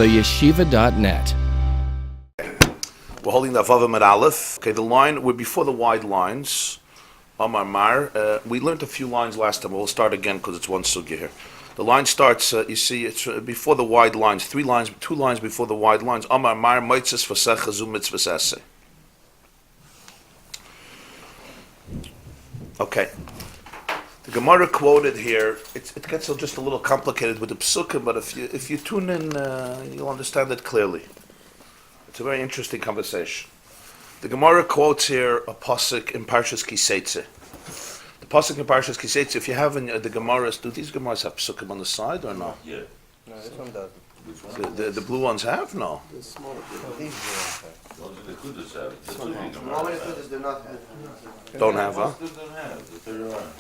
theyeshiva.net. We're holding the Vav Amud Aleph. Okay, the line, we're before the wide lines. Amar Mar. We learned a few lines last time, but we'll start again because it's one sugya here. The line starts, you see, it's before the wide lines, two lines before the wide lines. Amar Mar, Moitzes Vasecha Zu Mitzvahs Esse. Okay. The Gemara quoted here, it gets just a little complicated with the psukim, but if you tune in, you'll understand it clearly. It's a very interesting conversation. The Gemara quotes here a pasuk in Parshas Kiseitze. The pasuk in Parshas Kiseitze, if you have in the Gemaras, do these Gemaras have psukim on the side or no? Yeah. No, this one doesn't. The blue ones have? No. The smaller blue. These have. Those are the Kudus have. The two Normally Gemaras Kudus do not have. Don't have, huh? Most of them have. The third one.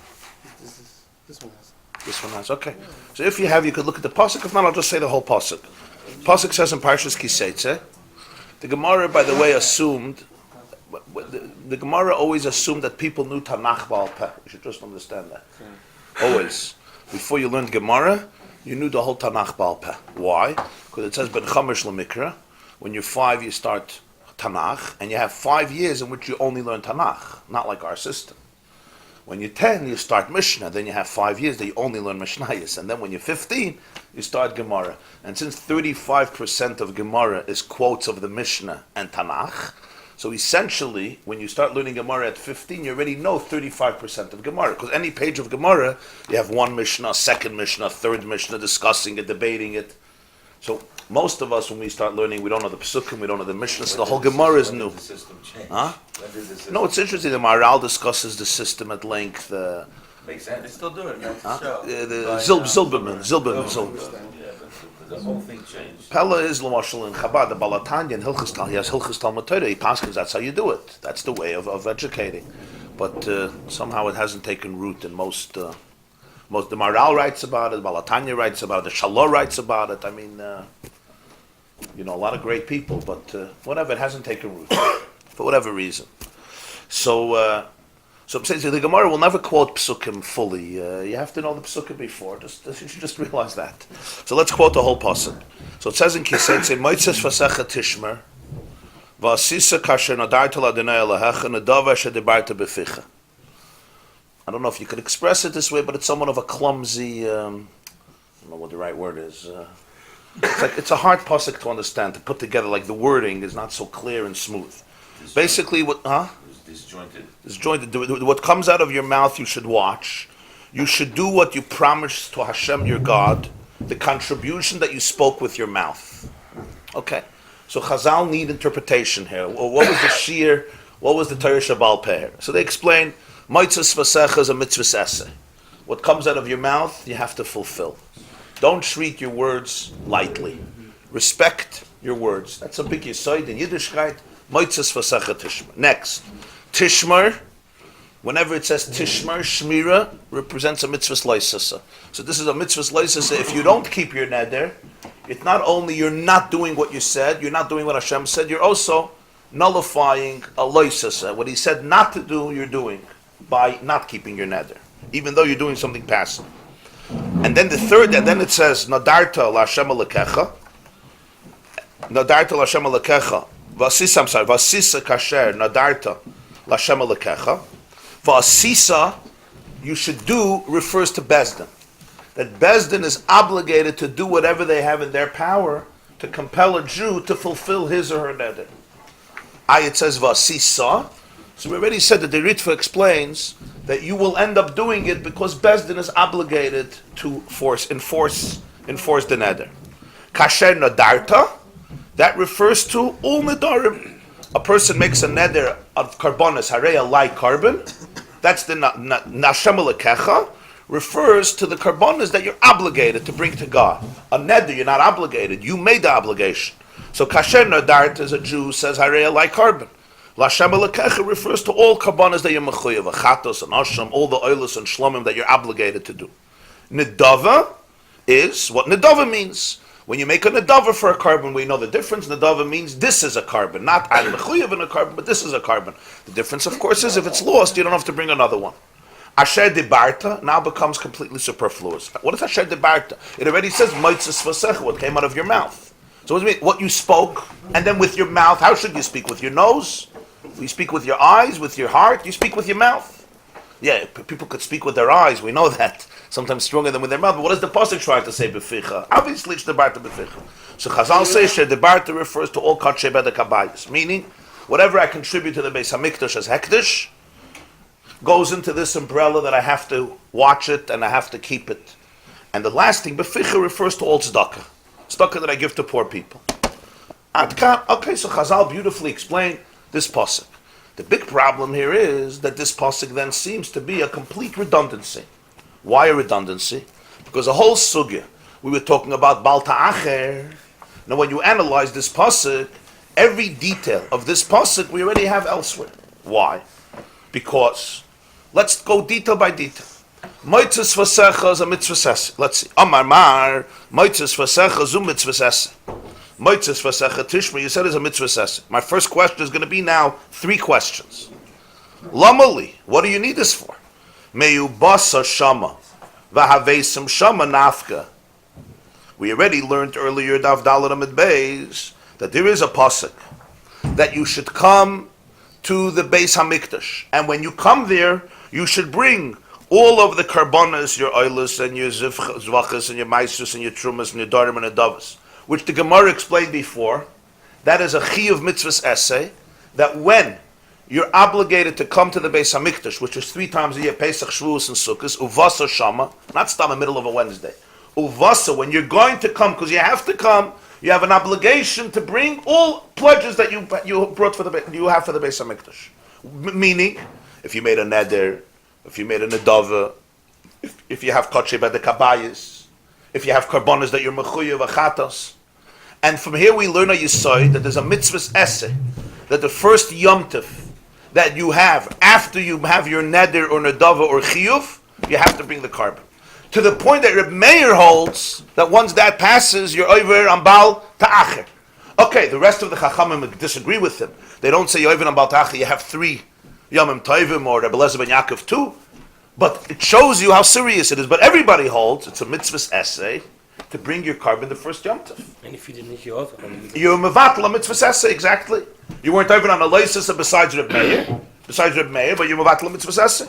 This one has. This one has, okay. So if you have, you could look at the pasuk. If not, I'll just say the whole pasuk. Pasuk says in Parshas Kiseitze, the Gemara, by the way, assumed, the Gemara always assumed that people knew Tanakh Baal Peh. You should just understand that. Always. Before you learned Gemara, you knew the whole Tanakh Baal Peh. Why? Because it says, Ben Chamish L'Mikra, when you're 5, you start Tanakh, and you have 5 years in which you only learn Tanakh, not like our system. When you're 10, you start Mishnah, then you have 5 years that you only learn Mishnayos, and then when you're 15, you start Gemara. And since 35% of Gemara is quotes of the Mishnah and Tanakh, so essentially, when you start learning Gemara at 15, you already know 35% of Gemara. Because any page of Gemara, you have one Mishnah, second Mishnah, third Mishnah, discussing it, debating it. So most of us, when we start learning, we don't know the Pesukim, we don't know the Mishnah, so the whole Gemara is new. When did the system change? Huh? When did the system No, it's interesting. The Maharal discusses the system at length. Makes sense. They still do it. The Zilberman. Yeah, but the whole thing changed. Pella is Lamashal in Chabad, the Balatanya and Hilchas Tal. He has Hilchas Talmud Torah. He passes. That's how you do it. That's the way of educating. But somehow it hasn't taken root in most. The Maharal writes about it. The Balatanya writes about it. The Shalor writes about it. I mean, a lot of great people. But whatever, it hasn't taken root for whatever reason. So I'm saying the Gemara will never quote Psukim fully. You have to know the Psukim before. You should just realize that. So let's quote the whole pasuk. So it says in Kiseitze, Moitzes Vasecha Tishmer, V'asisa Kasher Nadarta L'Adonai Elohecha Nedava Shedibarta Beficha. I don't know if you could express it this way, but it's somewhat of a clumsy. I don't know what the right word is. It's a hard pasuk to understand, to put together. Like the wording is not so clear and smooth. Basically, what? Disjointed. What comes out of your mouth, you should watch. You should do what you promised to Hashem, your God, the contribution that you spoke with your mouth. Okay. So Chazal need interpretation here. What was the Shir? What was the Torah Shabbal Peh? So they explain, Moitzes Vasecha is a mitzvahs esse. What comes out of your mouth, you have to fulfill. Don't treat your words lightly. Respect your words. That's a big yisoid in Yiddishkeit. Moitzes Vasecha Tishmer. Next. Tishmer, whenever it says Tishmer, Shmira represents a mitzvahs loisasa. So this is a mitzvahs loisasa. If you don't keep your neder, it's not only you're not doing what you said, you're not doing what Hashem said, you're also nullifying a loisasa. What He said not to do, you're doing by not keeping your neder, even though you're doing something passive. And then the third, and then it says Nadarta LaHashem Alekecha, Nadarta LaHashem Alekecha, Vasisa Kasher Nadarta L'Hashem Alekecha. V'asisa, you should do, refers to Bezdin. That Bezdin is obligated to do whatever they have in their power to compel a Jew to fulfill his or her neder. It says V'asisa. So we already said that the Ritva explains that you will end up doing it because Bezdin is obligated to enforce the neder. Kasher Nadarta, that refers to all nedarim. A person makes a neder of karbonis, hareya like carbon. That's the Nashem Alekecha, refers to the karbonis that you're obligated to bring to God. A neder, you're not obligated. You made the obligation. So kasher nadart, as a Jew, says hareya like carbon. L'Hashem Alekecha refers to all karbonis that you're mechuyev, chatos and asham, all the oilus and shlomim that you're obligated to do. Nedava is what nedava means. When you make a nedava for a carbon, we know the difference. Nedava means this is a carbon, not I'm mechuyev in a carbon, but this is a carbon. The difference, of course, is if it's lost, you don't have to bring another one. Asher debarta now becomes completely superfluous. What is Asher debarta? It already says Moitzes Vasecha, what came out of your mouth. So what does it mean? What you spoke, and then with your mouth. How should you speak? With your nose? You speak with your eyes, with your heart. You speak with your mouth. Yeah, people could speak with their eyes. We know that. Sometimes stronger than with their mouth. But what does the pasuk try to say? Beficha. Obviously, it's debarta beficha. So Chazal says debarta refers to all kachei bedek habayis, meaning whatever I contribute to the Beis Hamikdash as hekdesh goes into this umbrella that I have to watch it and I have to keep it. And the last thing, beficha, refers to all tzedakah. Tzedakah that I give to poor people. Okay, so Chazal beautifully explained this pasuk. The big problem here is that this pasuk then seems to be a complete redundancy. Why a redundancy? Because the whole sugya, we were talking about Bal Ta'acher. Now when you analyze this pasuk, every detail of this pasuk we already have elsewhere. Why? Because, let's go detail by detail. Moitzes Vasecha is a mitzvah sese. Let's see. Amar Mar, Moitzes Vasecha zu mitzvah sese. Moitzes Vasecha Tishma, you said is a mitzvah sese. My first question is going to be now 3 questions. Lamali, what do you need this for? Meyu basa shama, vahavesim shama nafka. We already learned earlier, Dav Dalet Amid Beis, that there is a pasuk that you should come to the Beis Hamikdash, and when you come there, you should bring all of the karbonas, your oilus and your zvachas and your maisus and your trumas and your darim and your davas, which the Gemarah explained before. That is a chiyuv mitzvahs essay, that when you're obligated to come to the Beis Hamikdash, which is 3 times a year, Pesach, Shavuos, and Sukkot, uvasa shama, not stam in the middle of a Wednesday. Uvasa, when you're going to come, because you have to come, you have an obligation to bring all pledges that you brought for you have for the Beis Hamikdash. Meaning, if you made a neder, if you made a nedava, if you have kachei bedek habayis, if you have karbonas that you're mechuyev achatas. And from here we learn a yisoid that there's a mitzvah's essay, that the first Yom Tov that you have after you have your neder or nedava or chiyuv, you have to bring the carbon. To the point that Reb Meir holds that once that passes, you're over on Baal Ta'acher. Okay, the rest of the Chachamim disagree with him. They don't say you're over on Baal Ta'acher, you have 3 Yomim Tovim or Rebbe Lezer ben Yaakov 2. But it shows you how serious it is. But everybody holds, it's a mitzvah's essay, to bring your carbon the first Yom Tov. And if you didn't make your offer, You're mevatel a mitzvah's essay, exactly. You weren't over on a leisus besides Reb Meir, but you're mevatel a mitzvah's essay.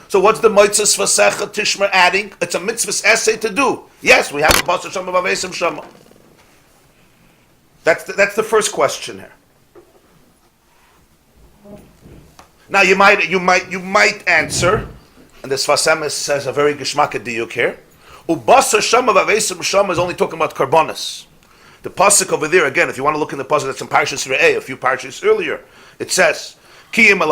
So what's the Moitzes Vasecha Tishmer adding? It's a mitzvah's essay to do. Yes, we have the Pasuk Shama Vavesim Shama. That's the first question here. Now you might answer, and this Vasemis says a very geshmaka diyuk here. Ubasa Shama Vavesim Shama is only talking about karbonas. The pasuk over there again, if you want to look in the pasuk that's in Parshas Re'eh, a few parshas earlier, it says. And the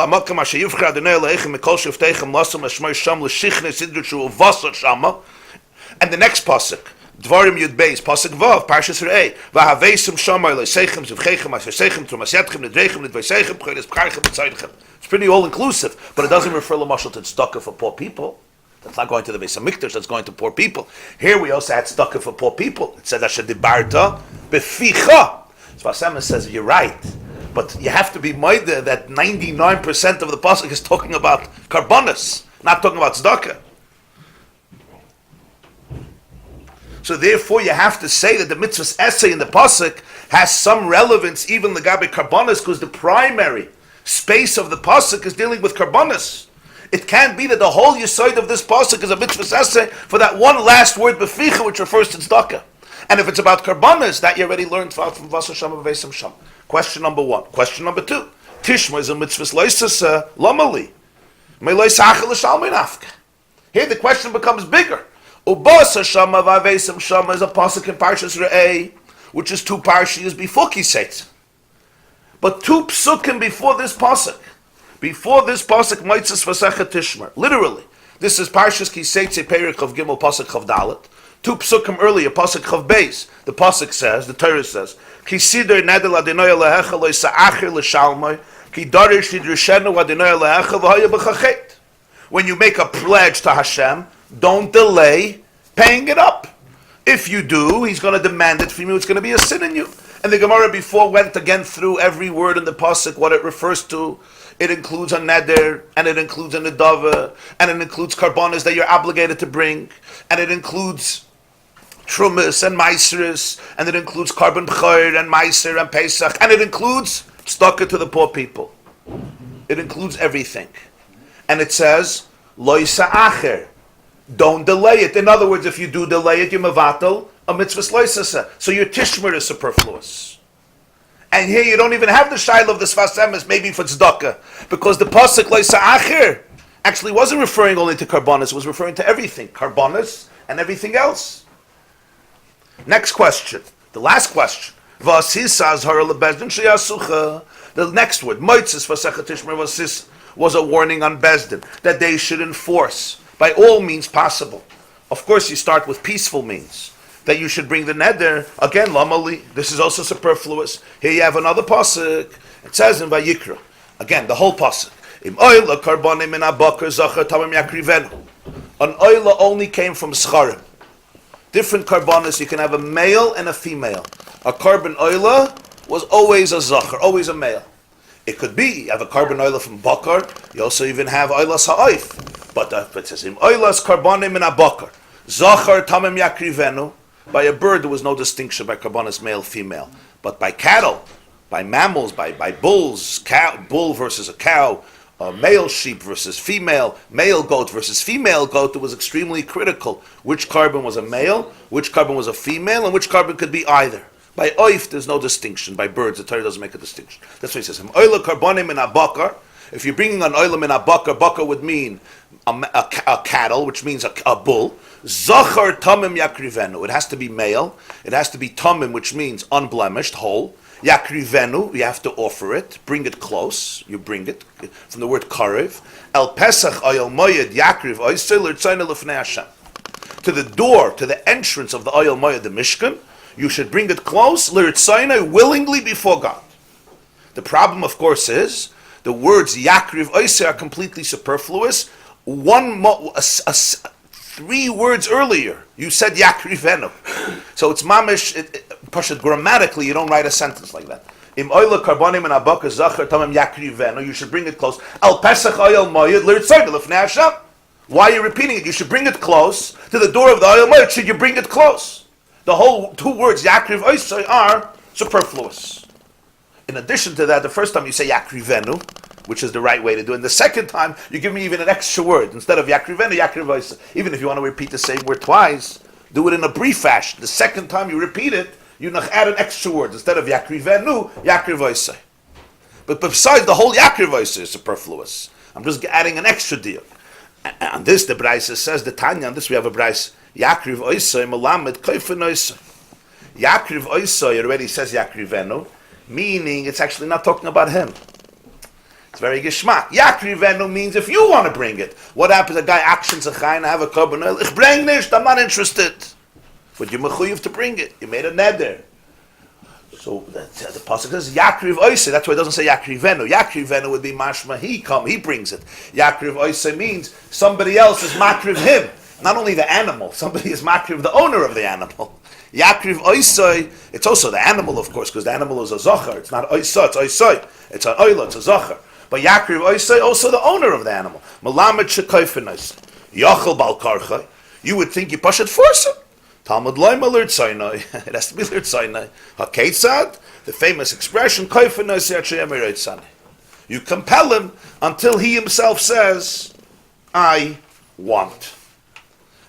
next pasuk, Dvarim Yud Beis, pasuk Vav, Parshas Re'eh, Vahavesim Shammai Leisechem Zivchechem Asesechem Trumasyetchem Nedrechem Nedveisechem Chodesh B'Karchem B'Tzaydechem. It's pretty all inclusive, but it doesn't refer l'mashal to tzedakah for poor people. That's not going to the Beis Hamikdash. That's going to poor people. Here we also had tzedakah for poor people. It said Asher Dibarta Beficha. So Hashem says you're right. But you have to be minded that 99% of the pasuk is talking about karbonas, not talking about tzedakah. So therefore, you have to say that the mitzvah's essay in the pasuk has some relevance, even the gabe karbonas, because the primary space of the pasuk is dealing with karbonas. It can't be that the whole yesod of this pasuk is a mitzvah's essay for that one last word beficha, which refers to tzedakah. And if it's about karbonas, that you already learned from Vasa Shama V'Vesim Sham. Question number 1. Question number 2. Tishma is a mitzvah's loisas lamali. Here the question becomes bigger. Ubasa Shama V'Vesim Shama is a pasuk in Parshas Re'eh, which is 2 parshas before Kiseit. But 2 psukim before this pasuk. Before this pasuk, Moitzes Vasecha Tishma. Literally, this is Parshas Kiseit Perek of Gimel pasuk Chav Dalet. 2 psukim earlier, pasuk Chav Beis. The pasuk says, the Torah says, Ki sidor nadel Adonai Elohecha lo yisa'achir l'shalmai, ki darish yidrishenu Adonai Elohecha v'haya b'chachet. When you make a pledge to Hashem, don't delay paying it up. If you do, He's going to demand it from you. It's going to be a sin in you. And the Gemarah before went again through every word in the pasuk, what it refers to. It includes a neder, and it includes a nedava, and it includes karbonas that you're obligated to bring, and it includes Trumas and Meiseris, and it includes Karban B'chor and Meiser and Pesach, and it includes tzedakah to the poor people. It includes everything. And it says, Lo Yisa'acher, don't delay it. In other words, if you do delay it, you're mevatel a mitzvah lo yisa'aseh. So your tishmer is superfluous. And here you don't even have the shaila of the sfas emes, maybe for tzedakah, because the pasuk lo yisa'acher actually wasn't referring only to karbonis, it was referring to everything, karbonis and everything else. Next question, the last question. The next word, moitzes v'sechet tishmer v'sis, was a warning on Bezdin that they should enforce by all means possible. Of course, you start with peaceful means. That you should bring the neder. Again, lamali. This is also superfluous. Here you have another pasuk. It says in Vayikra. Again, the whole pasuk. Im oila karbonim min abakar zachar tamim yakrivenu. An oila only came from scharim. Different karbonis. You can have a male and a female. A carbon oila was always a zachar, always a male. It could be you have a carbon oila from bakar. You also even have oila sa'if. But it says im oilas karbonim min abakar zachar tamim yakrivenu. By a bird, there was no distinction by karbonis male, female. But by cattle, by mammals, by bulls, bull versus a cow, male sheep versus female, male goat versus female goat, it was extremely critical which carbon was a male, which carbon was a female, and which carbon could be either. By oif, there's no distinction. By birds, the Torah doesn't make a distinction. That's why he says, oila karbonim in abakar. If you're bringing an oilam in abakar, bakar would mean a cattle, which means a bull. Zachar tamim yakrivenu. It has to be male. It has to be tamim, which means unblemished, whole. Yakrivenu, you have to offer it. Bring it close. You bring it from the word karev. El pesach oyel moyed yakriv oisel l'rtzayna l'fnei Hashem. To the door, to the entrance of the oyel moyed, the Mishkan, you should bring it close, l'rtzayna, willingly before God. The problem, of course, is the words yakriv oisel are completely superfluous. 3 words earlier, you said yakrivenu. So it's mamish, Pashut, grammatically, you don't write a sentence like that. Im oila karbonim and abakar zachar tamim yakrivenu, you should bring it close. Al pesach oyel moyed l'rtzayna l'fnei Hashem. Why are you repeating it? You should bring it close to the door of the oyel moyed. Should you bring it close? The whole 2 words yakriv oisai are superfluous. In addition to that, the first time you say yakrivenu, which is the right way to do it. And the second time, you give me even an extra word. Instead of yakrivenu, yakriv oisai. Even if you want to repeat the same word twice, do it in a brief fashion. The second time you repeat it, you add an extra word. Instead of yakrivenu, yakriv oisai. But besides, the whole yakriv oisai is superfluous. I'm just adding an extra deal. And this, the Braisa says, the Tanya, on this we have a Braisa, yakriv oisai, malamed koifen oisai. Yakriv oisai, it already says yakrivenu, meaning it's actually not talking about him. It's very geschmack. Yakrivenu means if you want to bring it. What happens? A guy actions a chayin, I have a carbon oil. Ich bring nicht, I'm not interested. But you're mechuyev to bring it. You made a neder. So the pasuk says yakriv oisei. That's why it doesn't say yakrivenu. Yakrivenu would be mashma. He brings it. Yakriv oisei means somebody else is makriv him. Not only the animal, somebody is makriv the owner of the animal. Yakriv oisei. It's also the animal, of course, because the animal is a zachar. It's not oisei. It's oisei. It's an oila. It's a zachar. But Yakriv oisei, also the owner of the animal. Malamed shekoifen oisei. Yachal bal karchai. You would think you push it force him. Talmud loyma l'rtzaynai. It has to be l'rtzaynai. HaKeitzad, the famous expression, koifen oisei atshayem l'rtzaynai. You compel him until he himself says, I want.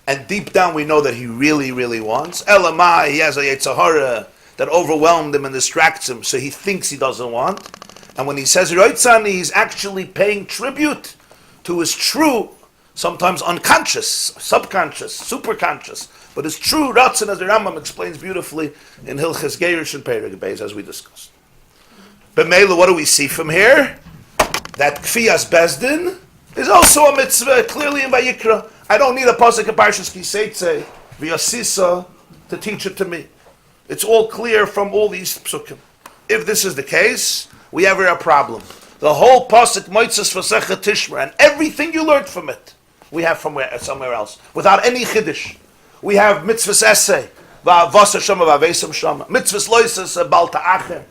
And deep down we know that he really, really wants. Elamai, he has a yetzahara that overwhelmed him and distracts him, so he thinks he doesn't want. And when he says Roitzani, he's actually paying tribute to his true, sometimes unconscious, subconscious, superconscious, but his true Ratzon, as the Rambam explains beautifully in Hilches Geirish and Perek Beis, as we discussed. B'meila, what do we see from here? That Kfiyas Bezdin is also a mitzvah, clearly in Vayikra. I don't need a pasuk of Parshas Kiseitze, V'yasisa, to teach it to me. It's all clear from all these psukim. If this is the case, we have a problem. The whole pasuk moitzes v'sechet tishmer and everything you learned from it, we have from somewhere else, without any chiddush. We have mitzvahs essay, v'avasa shama v'avesam shama, mitzvahs loises bal ta'acher,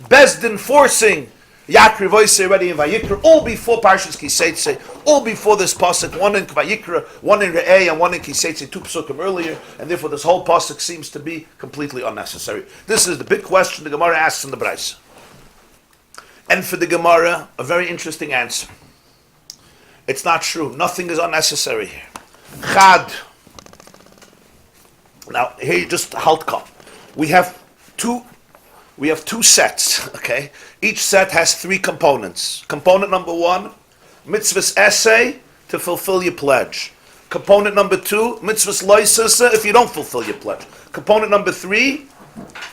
Bezdin forcing Yakriv oisei already in Vayikra, all before Parshas Kiseitze, all before this pasuk, one in Vayikra, one in Re'eh, and one in Kisetze, 2 psukim earlier, and therefore this whole pasuk seems to be completely unnecessary. This is the big question the Gemara asks in the Braisa. And for the Gemara, a very interesting answer. It's not true. Nothing is unnecessary here. Chad. Now, here just haltka. We have two sets, okay? Each set has 3 components. Component number 1, mitzvah's essay to fulfill your pledge. Component number 2, mitzvah's loises if you don't fulfill your pledge. Component number 3,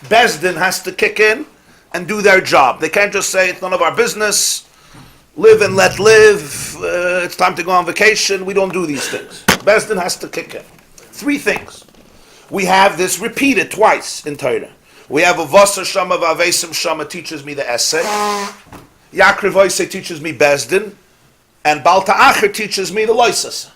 Bezdin has to kick in and do their job. They can't just say, it's none of our business, live and let live, it's time to go on vacation. We don't do these things. Bezdin has to kick in. 3 things. We have this repeated twice in Torah. We have a Vasa Shama Vavesim Shama teaches me the essay. Yakriv Oisei teaches me Bezdin. And Balta Acher teaches me the Loisas.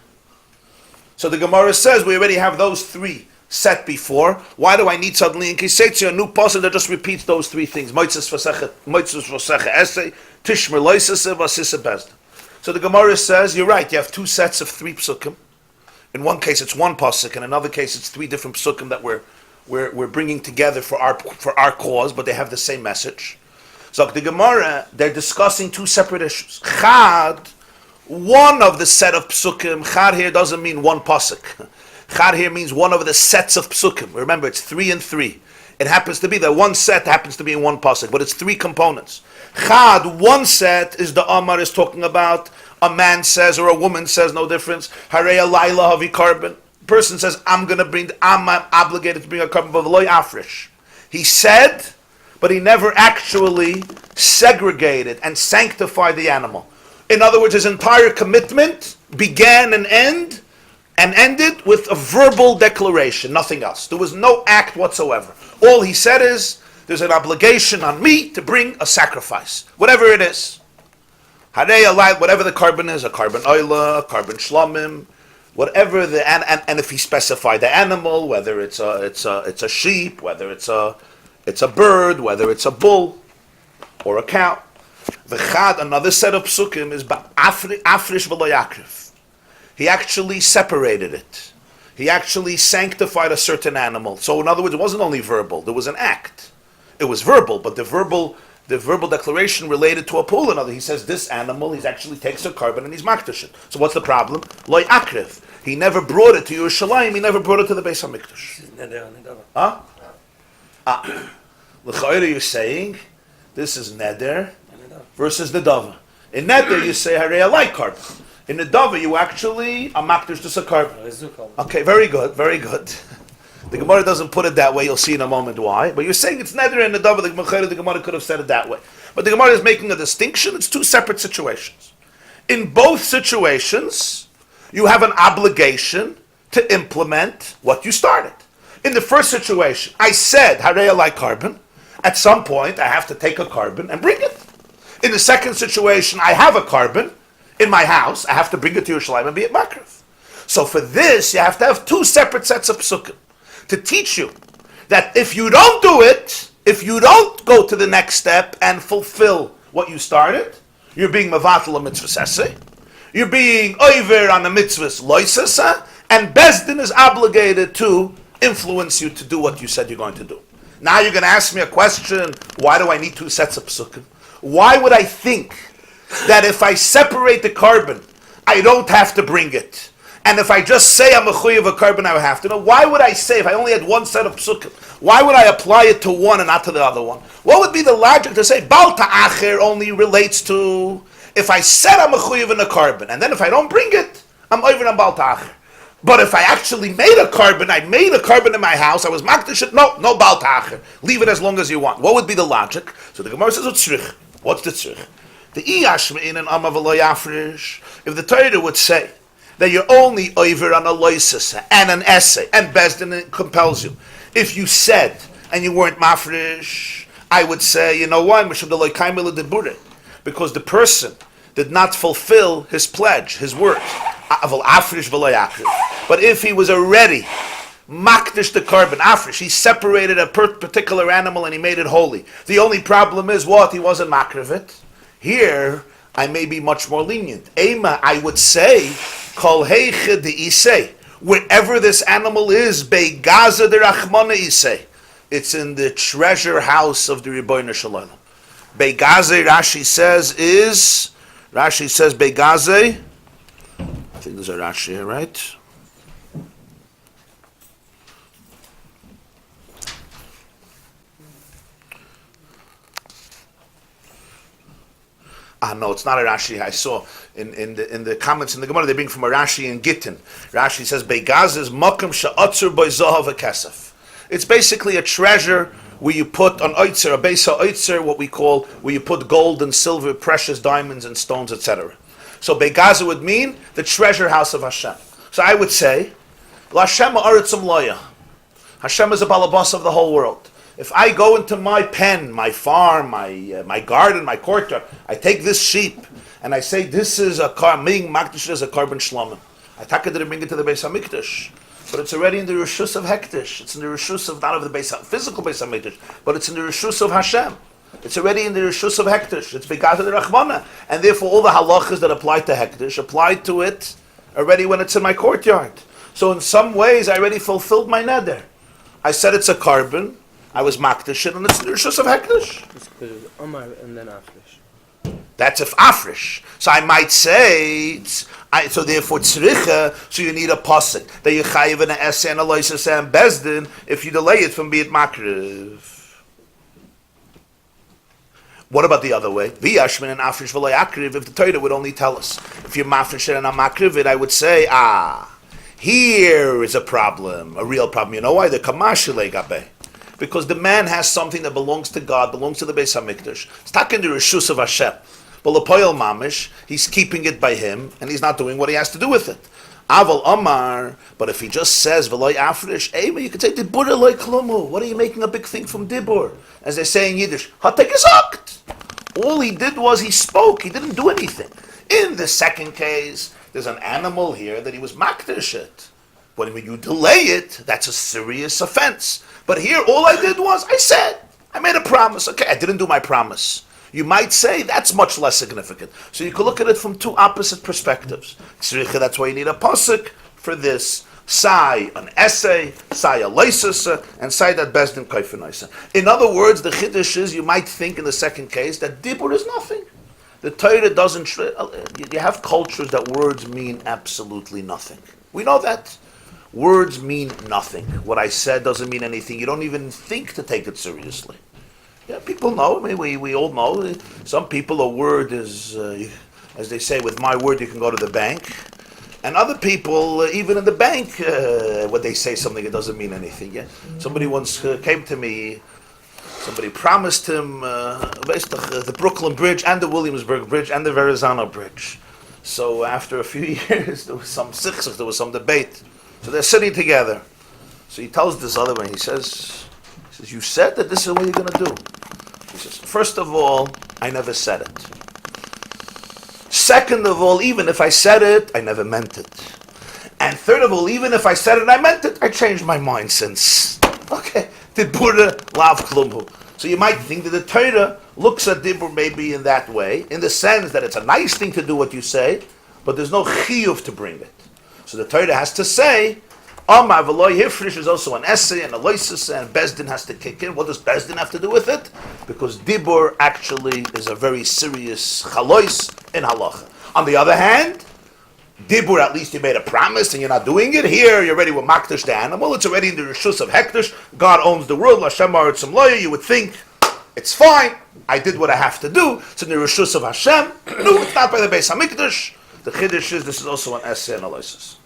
So the Gemara says we already have those 3 set before. Why do I need suddenly in Kisetzi a new pasuk that just repeats those 3 things? Moitzes Vasecha essay, Tishmer Loisas, Vasisa Bezdin. So the Gemara says, you're right, you have 2 sets of 3 psukim. In one case it's 1 pasuk, in another case it's 3 different psukim that we're bringing together for our cause, but they have the same message. So the Gemara, they're discussing 2 separate issues. Chad, one of the set of psukim, chad here doesn't mean 1 pasuk. Chad here means one of the sets of psukim. Remember, it's 3 and 3. It happens to be that 1 set happens to be in 1 pasuk, but it's 3 components. Chad, 1 set is the Amar is talking about. A man says or a woman says, no difference. Hareya Laila Havi Carbon. Person says, I'm obligated to bring a carbon, but loy afrish. He said, but he never actually segregated and sanctified the animal. In other words, his entire commitment began and ended with a verbal declaration, nothing else. There was no act whatsoever. All he said is, there's an obligation on me to bring a sacrifice, whatever it is. Whatever the carbon is, a carbon oila, a carbon shlamim, whatever and if he specified the animal, whether it's a sheep, whether it's a bird, whether it's a bull or a cow. The chad, another set of psukim is afrish v'lo yakriv. He actually separated it. He actually sanctified a certain animal. So in other words, it wasn't only verbal, there was an act. It was verbal, but the verbal declaration related to a pool. Another, he says this animal, he actually takes a carbon and he's makdash it. So what's the problem? Loy akriv. He never brought it to Yerushalayim. He never brought it to the Beis Hamikdash. Huh? L'chayre, you're saying this is neder versus the dava. In neder, you say harei alai carbon. In the dava, you actually are makdash to a carbon. Okay, very good, very good. The Gemara doesn't put it that way. You'll see in a moment why. But you're saying it's neder and the dava. The Gemara could have said it that way. But the Gemara is making a distinction. It's 2 separate situations. In both situations, you have an obligation to implement what you started. In the first situation, I said harei alai carbon. At some point, I have to take a carbon and bring it. In the second situation, I have a carbon in my house. I have to bring it to Yerushalayim and be at Makriv. So for this, you have to have 2 separate sets of psukim to teach you that if you don't do it, if you don't go to the next step and fulfill what you started, you're being mevatel a mitzvah seseh, you're being over on the mitzvahs loisasa, and Bezdin is obligated to influence you to do what you said you're going to do. Now you're going to ask me a question, why do I need 2 sets of psukim? Why would I think that if I separate the carbon, I don't have to bring it? And if I just say I'm a chuy of a carbon, I would have to. No, why would I say, if I only had 1 set of psukim, why would I apply it to one and not to the other one? What would be the logic to say, Balta Acher only relates to, if I said I'm a chuy of a carbon, and then if I don't bring it, I'm over on Balta Acher. But if I actually made a carbon, I made a carbon in my house, I was makdash it, no Balta Acher. Leave it as long as you want. What would be the logic? So the Gemara says, what's the tzrich? The iyashmein and amavaloy afrish. If the Torah would say that you're only over on a loises and an essay, and Bezdin compels you. If you said and you weren't mafresh, I would say, you know why? Because the person did not fulfill his pledge, his word. But if he was already makdish the carbon, afrish, he separated a particular animal and he made it holy. The only problem is what? He wasn't makriv it. Here, I may be much more lenient. Ema, I would say, kol heiche de isei, wherever this animal is, bei Gaza de Rachmana isei, it's in the treasure house of the Rebbeinu Shalom. Bei Gaza, Rashi says, bei Gaza, I think there's a Rashi here, right? No, it's not a Rashi. I saw in the comments in the Gemarah they bring from a Rashi in Gittin. Rashi says Beigaz is makom she'atzur by zahav v'kesef. It's basically a treasure where you put on oitzer, a beisa oitzer, what we call where you put gold and silver, precious diamonds and stones, etc. So Beigaz would mean the treasure house of Hashem. So I would say, L'Hashem ha'aretzim loya. Hashem is a balabas of the whole world. If I go into my pen, my farm, my garden, my courtyard, I take this sheep and I say this is a ming makdish is a carbon shlamim. I take it and bring it to the Beis Hamikdash, but it's already in the reshus of hektish. It's in the reshus of not of the physical Beis Hamikdash, but it's in the reshus of Hashem. It's already in the reshus of hektish. It's begat of the Rachmana, and therefore all the halachas that apply to hektish apply to it already when it's in my courtyard. So in some ways, I already fulfilled my neder. I said it's a carbon. I was makdish and it's the reshus of hektish. It's because it was Omar and then Afrish. That's if afrish. So I might say, so therefore tzricha, so you need a pasuk that you chayiv and a essay and a loises and bezdin if you delay it from being makriv. What about the other way? V'yashmin and afrish v'loy akriv. If the Torah would only tell us if you're mafresh and I'm makriv, I would say, here is a problem, a real problem. You know why? The kamashile gabe. Because the man has something that belongs to God, belongs to the Beis Hamikdash. It's taken the reshus of Hashem. But L'poyel mamish, he's keeping it by him, and he's not doing what he has to do with it. Aval Omar, but if he just says v'loy afrish, you could say dibur loy klumu. What are you making a big thing from dibur? As they say in Yiddish, hatekesakt. All he did was he spoke. He didn't do anything. In the second case, there's an animal here that he was makdish it. When you delay it, that's a serious offense. But here, all I did was, I made a promise. Okay, I didn't do my promise. You might say that's much less significant. So you could look at it from two opposite perspectives. That's why you need a pasuk for this. Sai, an essay, sai, a leisasa, and sai that bezdin kaifenaisa. In other words, the chiddush is, you might think in the second case, that dibur is nothing. The Torah doesn't, you have cultures that words mean absolutely nothing. We know that. Words mean nothing. What I said doesn't mean anything. You don't even think to take it seriously. Yeah, people know. I mean, we all know. Some people, a word is, as they say, with my word you can go to the bank. And other people, even in the bank, when they say something, it doesn't mean anything. Yeah? Somebody once came to me. Somebody promised him the Brooklyn Bridge and the Williamsburg Bridge and the Verrazano Bridge. So after a few years, there was some sichsich, there was some debate. So they're sitting together. So he tells this other one, he says, you said that this is what you're going to do. He says, first of all, I never said it. Second of all, even if I said it, I never meant it. And third of all, even if I said it and I meant it, I changed my mind since. Okay, Dibur lav klumhu. So you might think that the Torah looks at Dibur maybe in that way, in the sense that it's a nice thing to do what you say, but there's no chiyuv to bring it. So the Torah has to say, Amar v'loy hifrish is also an essay and a loisus, and Bezdin has to kick in. What does Bezdin have to do with it? Because Dibur actually is a very serious chalois in halacha. On the other hand, Dibur, at least you made a promise and you're not doing it. Here, you're already with makdish the animal. It's already in the reshus of hektish. God owns the world. L'Hashem ha'aretzim loya. You would think, it's fine. I did what I have to do. It's in the reshus of Hashem. No, it's not by the Beis Hamikdash. The chiddush is this is also an essay and a loisus.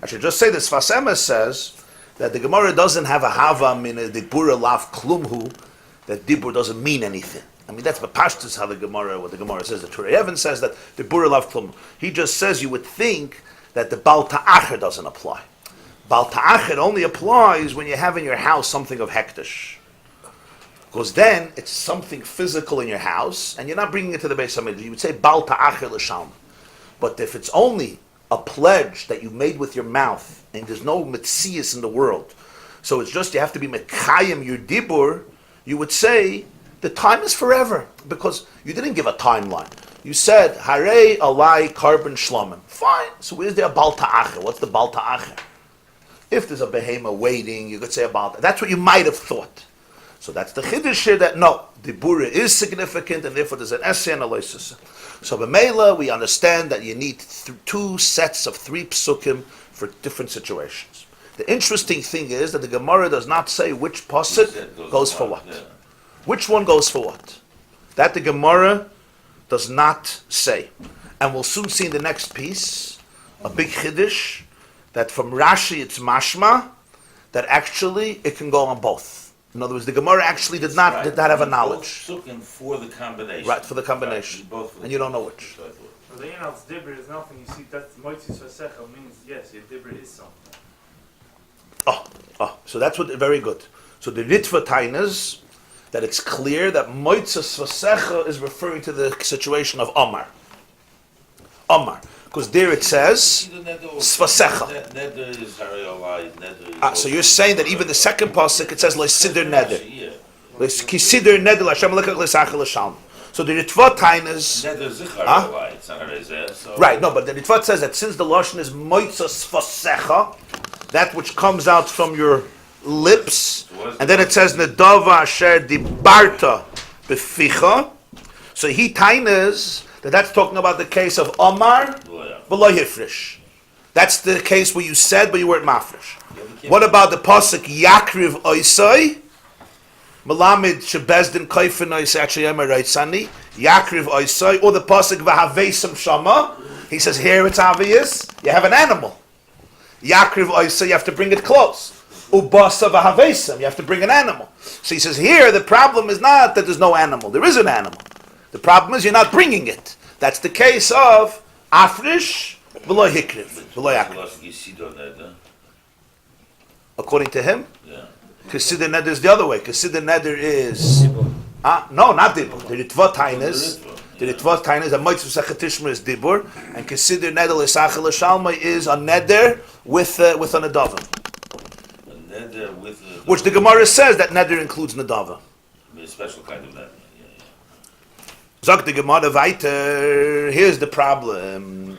I should just say this. Sfas Emes says that the Gemara doesn't have a hava min a dibur lav klumhu, that dibur doesn't mean anything. I mean, that's Bapashtus how what the Gemara says. The Turei Even says that dibur lav klumhu. He just says you would think that the Bal Ta'acher doesn't apply. Bal Ta'acher only applies when you have in your house something of hektish. Because then it's something physical in your house and you're not bringing it to the Beis Hamikdash. You would say Bal Ta'acher l'shalom. But if it's only a pledge that you made with your mouth, and there's no metzias in the world, so it's just you have to be mekayim your dibur, you would say the time is forever, because you didn't give a timeline. You said, Harei alai carbon shlomim. Fine. So is there a Baal Ta'acher? What's the Baal Ta'acher? If there's a behemoth waiting, you could say about that. That's what you might have thought. So that's the Chiddush here that no, the Bura is significant and therefore there's an essay and a loisus. So b'meila, we understand that you need two sets of 3 psukim for different situations. The interesting thing is that the Gemara does not say which pasuk goes for what. Yeah. Which one goes for what? That the Gemara does not say. And we'll soon see in the next piece a big chiddush that from Rashi it's mashma that actually it can go on both. In other words, the Gemara actually did not have a knowledge. Both psukim for the combination. Right, for the combination. Right, both for and you don't know which. So the Einal's Dibber is nothing. You see, that's Monsey Svasecha means yes, your Dibber is something. So that's what, very good. So the Ritva Tainas, that it's clear that Moitza Svasecha is referring to the situation of Omar. Omar. Because there it says, Svasecha. So you're saying that even the second pasuk, it says, Leisider Neder. Kisider Neder, Lashem Lekach Lesachel Leshalm. So the Ritva Tainas... Right, no, but the Ritva says that since the Lashon is Moitza Svasecha, that which comes out from your lips, and then it says Nedava Asher Dibarta Beficha. So he tainas that's talking about the case of Omar V'lo Hifrish. That's the case where you said but you weren't mafresh. What about the pasuk Yakriv Oisai Malamid Shebezdin Kaifin Oisai? Actually, am I right, Sunny? Yakriv Oisai, or the pasuk V'Havesam Shama. He says here it's obvious. You have an animal. Yakriv Oisai, you have to bring it close. Ubasa v'havesam, you have to bring an animal. So he says here, the problem is not that there's no animal. There is an animal. The problem is you're not bringing it. That's the case of Afrish v'lo hikriv, v'lo yakriv. According to him, Kesider Neder is the other way. Kesider Neder is... no, not Dibur. The Ritva Tainas. The Ritva Tainas, the Moitzu Sechetishmer is Dibur, and Kesider Neder Lesachel Leshalma is a Neder with an Adavim. Which the Gemara says that Neder includes Nadava. A special kind of Neder. Zog the Gemara weiter. Here's the problem.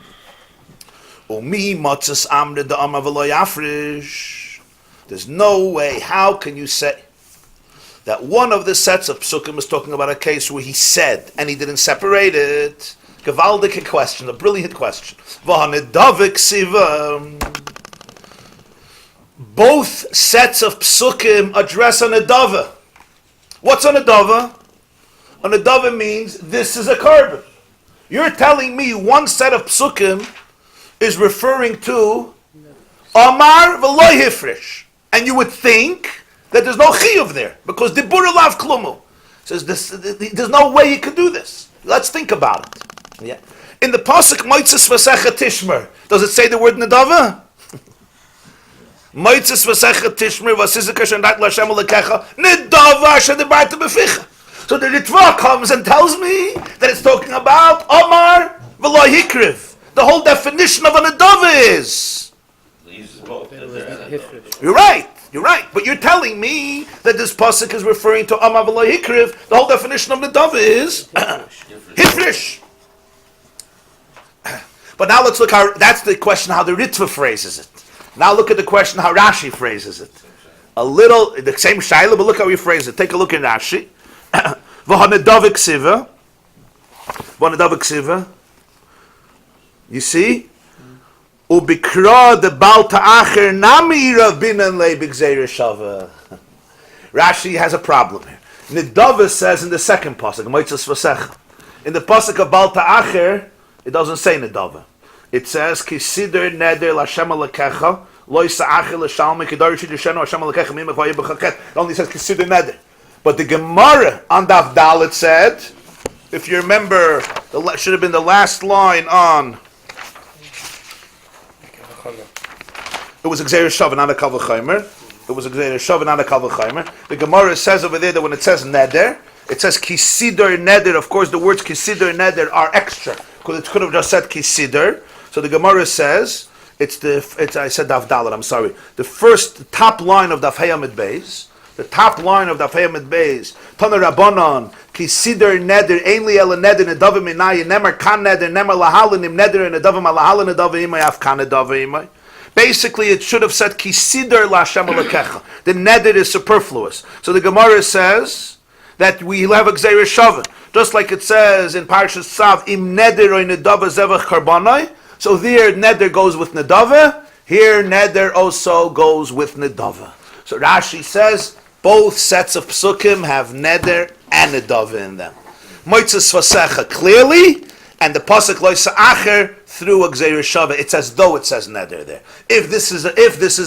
Umi motzas amre da amar v'lo yafrish. There's no way. How can you say that one of the sets of psukim is talking about a case where he said and he didn't separate it? Gewaldige question, a brilliant question. V'hanedavik siva. Both sets of psukim address an adava. What's an adava? An adava means this is a carbon. You're telling me one set of psukim is referring to Amar v'lo hifresh, and you would think that there's no chiyuv there because dibur alav klumu says this. There's no way you could do this. Let's think about it. Yeah. In the pasuk Moitzes v'secha tishmer, does it say the word nadava? Moitzes v'secha tishmer v'sizika shenat l'Hashem l'kecha nedava shedibarta b'ficha. So the Ritva comes and tells me that it's talking about Omar v'lo hikriv. The whole definition of an adava is. You're right. But you're telling me that this pasuk is referring to Omar v'lo hikriv. The whole definition of an adava is hifrish. But now let's look how, that's the question how the Ritva phrases it. Now look at the question how Rashi phrases it. A little, the same shaila, but look how he phrases it. Take a look at Rashi. V'hanedavik siva. You see? Ubikra de Baal Ta'acher nami Rabbinan le b'gzeira shava. Rashi has a problem here. Nedava says in the second pasuk, Moitzes v'secha. In the pasuk of Baal Ta'acher, it doesn't say Nedava. It says, Kisider neder l'Hashem l'kecha, lo yisa'acher l'shalmi, kidar yishid yishenu Hashem l'kecha, mimach v'ayim b'chaket. It only says Kisider neder. But the Gemarah on Daf Dalet said, if you remember, should have been the last line on... It was a Gzeir Shav, not a Kal V'chaimer. It was a Gzeir Shav, not a Kal V'chaimer. The Gemarah says over there that when it says neder, it says Kisider neder. Of course, the words Kisider neder are extra because it could have just said Kisider. So the Gemarah says I said Daf Dalet. I'm sorry. The top line of Daf Hayamid Beis. The top line of the Daf Beis. Tana Rabbanon, ki siddur neder, ein li ela neder nedavim inai, nemar kan neder, nemar lahalin im neder, nedavim alahalin nedavim imai, af kan nedavim imai. Basically, it should have said, ki siddur la Hashem alakecha. The neder is superfluous. So the Gemarah says that we have a gzeirah shavah. Just like it says in Parshas Tzav, im neder oy nedava zevach karbanai. So there, neder goes with nedava. Here, neder also goes with nedava. So Rashi says, both sets of psukim have neder and nedava in them. Moitzes vasecha clearly, and the pasuk loisa acher through a gzeirah shavah. It's as though it says neder there. If this is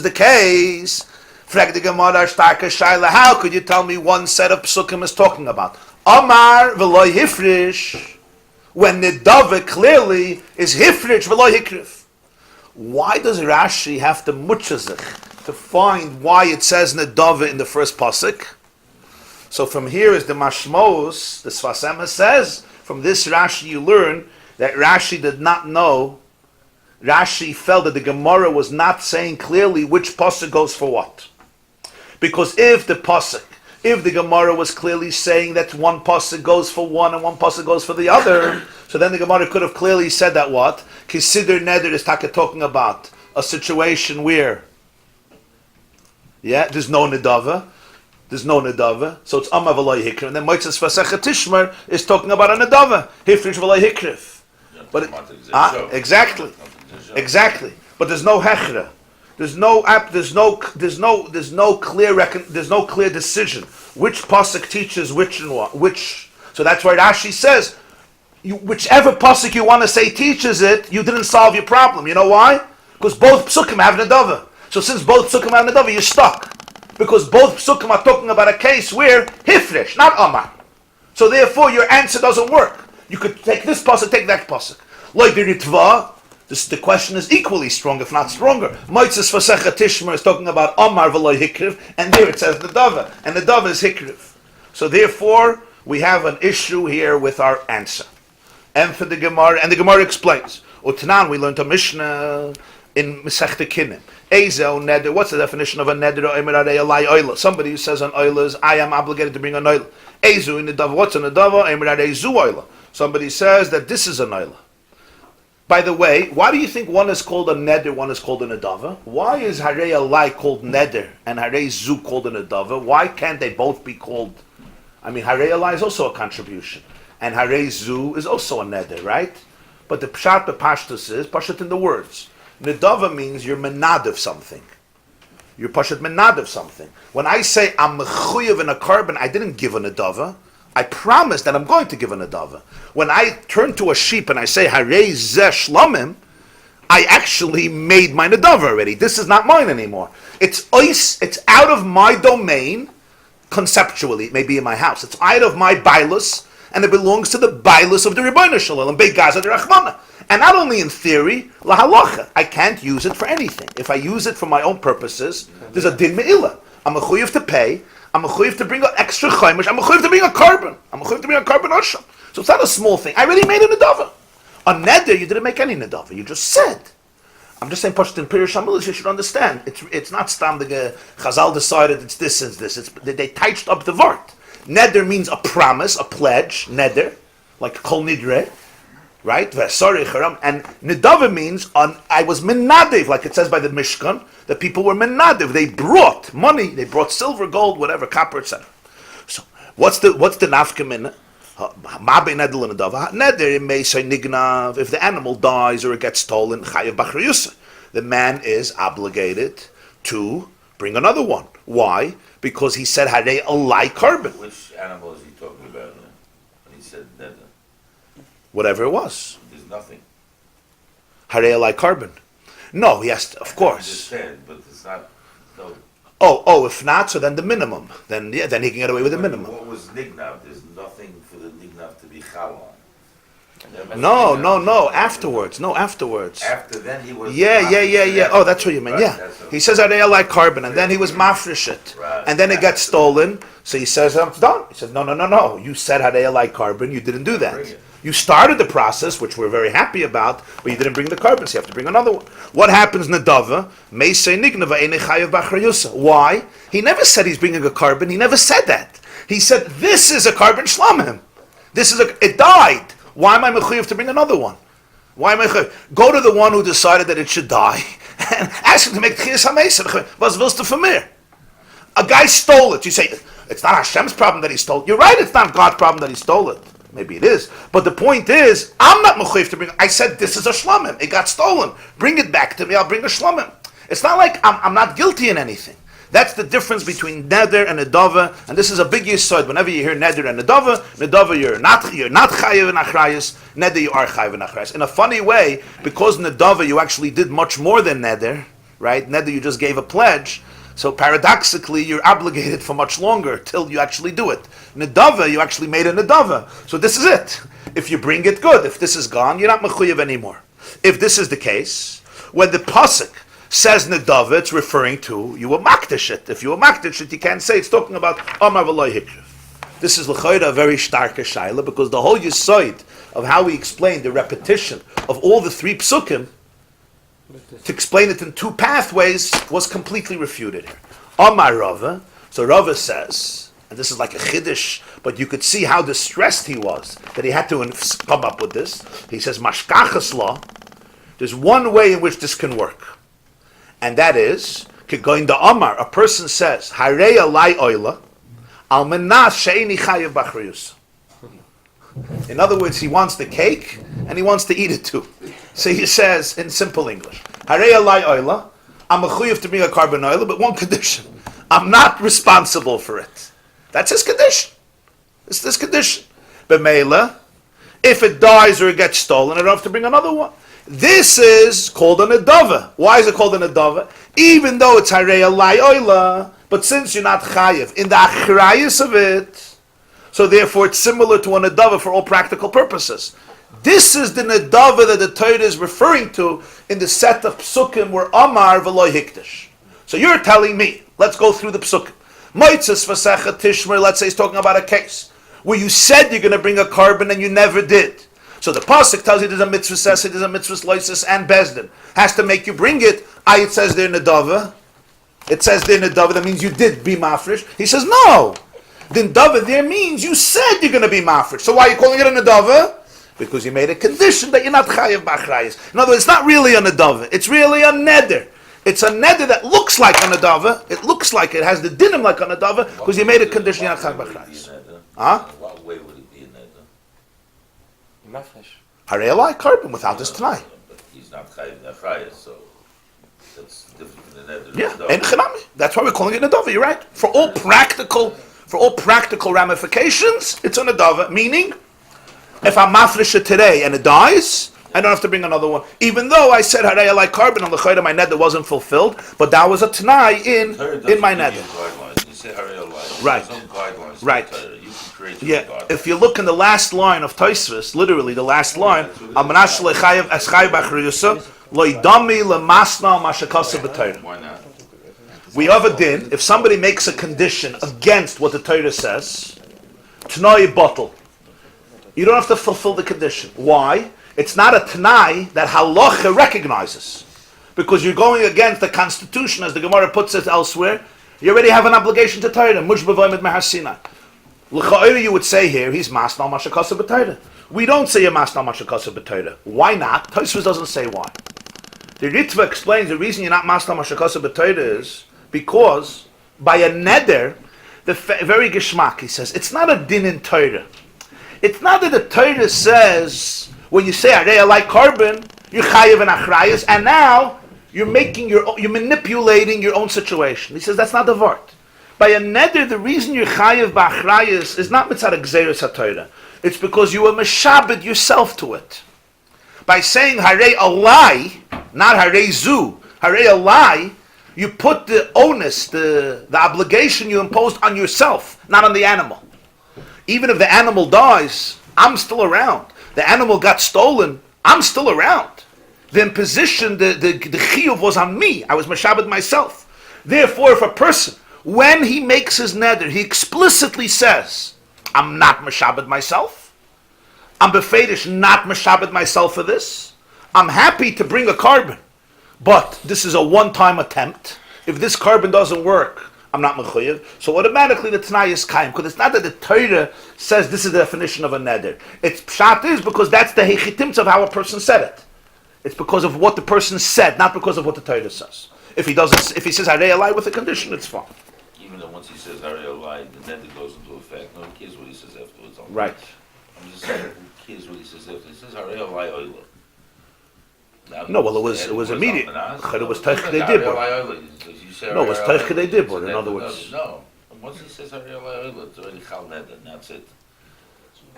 the case, frag the Gemarah starka shaila, how could you tell me one set of psukim is talking about Amar v'loy hifrish, when nedava clearly is hifrish v'loy hikrif? Why does Rashi have to muchazich to find why it says nedava in the first pasuk? So from here is the mashmos. The Sfas Emes says, from this Rashi you learn that Rashi did not know. Rashi felt that the Gemarah was not saying clearly which pasuk goes for what. Because if the Gemarah was clearly saying that one pasuk goes for one and one pasuk goes for the other, so then the Gemarah could have clearly said that what? Kisidr neder is talking about a situation where, there's no nedava. So it's Amma v'loy hikriv. And then Moitzes Vasechet Tishmer is talking about a nedava. Hifrish v'loy hikriv. But exactly. But there's no hechra. There's no clear decision. Which pasuk teaches which and what? So that's why Rashi says, whichever pasuk you want to say teaches it, you didn't solve your problem. You know why? Because both psukim have nedava. So since both psukim have nedava, you're stuck. Because both psukim are talking about a case where hifresh, not amar. So therefore, your answer doesn't work. You could take this pasuk, take that pasuk. Like the ritva, the question is equally strong, if not stronger. Moitzes Vasechet Tishmer is talking about amar v'loy hikriv, and there it says nedava, and nedava is hikriv. So therefore, we have an issue here with our answer. And for the Gemarah, and the Gemarah explains. Utanan, we learned a Mishnah in Masechta Kinim. Ezo neder. What's the definition of a neder? Somebody who says an oila is, I am obligated to bring an oila. Ezu in nedava. What's a nedava? Somebody says that this is an oila. By the way, why do you think one is called a neder, one is called a nedava? Why is harei alai called neder and harei zu called a nedava? Why can't they both be called? I mean, harei alai is also a contribution, and harei zu is also a neder, right? But the pshat, the pashtus is pashat in the words. Nedava means you're menadav something. You're pashat menadav something. When I say I'm mechuyev in a carbon, I didn't give a nedava. I promise that I'm going to give a nedava. When I turn to a sheep and I say harei zeh shlamim, I actually made my nedava already. This is not mine anymore. It's out of my domain conceptually. It may be in my house. It's out of my bailus, and it belongs to the bailus of the Rebbeinu Shalom, Begaza the Rachmana. And not only in theory, la halacha, I can't use it for anything. If I use it for my own purposes, there's a din me'ilah. I'm a chuyev to pay. I'm a chuyev to bring an extra chaimish. I'm a chuyev to bring a carbon. I'm a chuyev to bring a carbon osham. So it's not a small thing. I already made a nedava. On neder, you didn't make any nedava. You just said. I'm just saying, Pashut in Pirush HaMilah, you should understand. It's not stam the Chazal decided it's this and this. They touched up the vart. Neder means a promise, a pledge. Neder, like kol nidre. Right? And nedava means I was menadev, like it says by the Mishkan, the people were menadev. They brought money, they brought silver, gold, whatever, copper, etc. So what's the nafkamina? Neder may say nignav. If the animal dies or it gets stolen, chayav b'chriyusa, the man is obligated to bring another one. Why? Because he said harei alai carbon. Which animal is he talking about when he said neder? Whatever it was. There's nothing. Harei alai carbon. No, yes, of course. I understand, but it's not. No. Oh, if not, so then the minimum. Then he can get away with the minimum. What was nignav? There's nothing for the nignav to be chal on. No. Afterwards. After then he was. Yeah. Oh, that's what you mean. Right, yeah. He says harei alai carbon, and then he was mafresh it, right. And then it got stolen. So he says, "I'm done." He says, "No. You said harei alai carbon. You didn't do that. You started the process, which we're very happy about, but you didn't bring the carbon, so you have to bring another one. What happens, Nedava? Why? He never said he's bringing a carbon. He never said that. He said, this is a carbon shlamim. It died. Why am I mechuyev to bring another one? Why am I mechuyev? Go to the one who decided that it should die and ask him to make tchias hameis. Was willst du von mir? A guy stole it. You say, it's not Hashem's problem that he stole it. You're right, it's not God's problem that he stole it. Maybe it is. But the point is, I'm not mechuyev to bring it. I said, this is a shlamim. It got stolen. Bring it back to me. I'll bring a shlamim. It's not like I'm not guilty in anything. That's the difference between neder and nedava, and this is a big yesod. Whenever you hear neder and nedava you're not chayiv and achrayus. Neder you are chayiv and achrayus. In a funny way, because nedava you actually did much more than neder, right? Neder you just gave a pledge, so paradoxically you're obligated for much longer till you actually do it. Nedava you actually made a nedava, so this is it. If you bring it, good. If this is gone, you're not mechuyev anymore. If this is the case, when the pasuk says nedava, it's referring to you were makdish it. If you were makdish it, you can't say it's talking about Amar v'lo hikriv. This is l'chayra a very stark shaila, because the whole yesod of how we explain the repetition of all the three psukim to explain it in two pathways was completely refuted here. Amar Rava, so Rava says, and this is like a chiddush, but you could see how distressed he was that he had to come up with this. He says mashkachas law. There's one way in which this can work. And that is, going to Amar, a person says, Harei alai oila, al menas she'eni chayev b'achrayus. In other words, he wants the cake, and he wants to eat it too. So he says, in simple English, Harei alai oila, I'm mechuyev to bring a carbon oila, but one condition, I'm not responsible for it. That's his condition. It's this condition. B'meila, if it dies or it gets stolen, I don't have to bring another one. This is called a nedava. Why is it called a nedava? Even though it's harei alai oila, but since you're not chayiv in the achrayus of it, so therefore it's similar to a nedava for all practical purposes. This is the nedava that the Torah is referring to in the set of psukim where Amar v'lo hikdash. So you're telling me, let's go through the psukim. Moitzes v'secha tishmer, let's say he's talking about a case where you said you're going to bring a carbon and you never did. So the pasuk tells you there's a mitzvah sesed, there's a mitzvah loises, and bezdin has to make you bring it. It says there nedava. It says there nedava. That means you did be mafresh. He says no. The nedava there means you said you're going to be mafresh. So why are you calling it a nedava? Because you made a condition that you're not chayiv b'achrayis. In other words, it's not really a nedava. It's really a neder. It's a neder that looks like a nedava. It looks like it has the dinim like a nedava because you made a condition you're not chayiv b'achrayis. Huh? What way would it be a neder? Harei alai carbon without this tonight. But he's not chayiv b'achrayus, so that's different from the neder. Yeah, and chenami. That's why we're calling it nedava. You're right. For all practical ramifications, it's a nedava. Meaning, if I'm mafresh it today and it dies, I don't have to bring another one. Even though I said harei alai carbon on the chayda, my neder wasn't fulfilled, but that was a tanai in my neder. You say harei alai. Right. There's some guidelines. Right. You can create your Yeah, guidelines. if you look in the last line of Teves, literally the last line, Amanash lechayev es chayev b'achrayusa, lo yidami lemasna mashakasa b'Torah. Why not? We have a din, if somebody makes a condition against what the Torah says, t'nai bottle. You don't have to fulfill the condition. Why? It's not a t'nai that halacha recognizes. Because you're going against the constitution, as the Gemarah puts it elsewhere. You already have an obligation to Torah. Mush b'voyim mehasina. L'cha'ira you would say here, he's masnal mashakasa b'Torah. We don't say you're masnal mashakasa b'Torah. Why not? Tosfos doesn't say why. The Ritva explains the reason you're not masnal mashakasa b'Torah is because by a neder, the very geschmack, he says, it's not a din in Torah. It's not that the Torah says, when you say harei alai carbon, you're chayiv and achrayus, and now you're manipulating your own situation. He says that's not the vart. By a neder, the reason you're chayiv b'achrayus is not mitzad gzeirus haTorah. It's because you were meshabed yourself to it. By saying harei alai, not harei zu, harei alai, you put the onus, the obligation you imposed on yourself, not on the animal. Even if the animal dies, I'm still around. The animal got stolen, I'm still around. The imposition, the chiyuv was on me. I was meshabed myself. Therefore, if a person, when he makes his neder, he explicitly says, I'm not meshabed myself. I'm befedish not meshabed myself for this. I'm happy to bring a carbon, but this is a one-time attempt. If this carbon doesn't work, I'm not mechuyev. So automatically the Tanai is kaim, because it's not that the Torah says this is the definition of a neder. It's pshat is because that's the hechitimts of how a person said it. It's because of what the person said, not because of what the Torah says. If he says harei alai with a condition, it's fine. Even though once he says harei alai, the neder goes into effect. No one cares what he says afterwards. Right. I'm just saying, who cares what he says after? He says harei alai oila. No, well, it was immediate. It was teich they did. No, it was teich they did. In other words, no. Once he says harei alai oila, it's already chal neder, and that's it.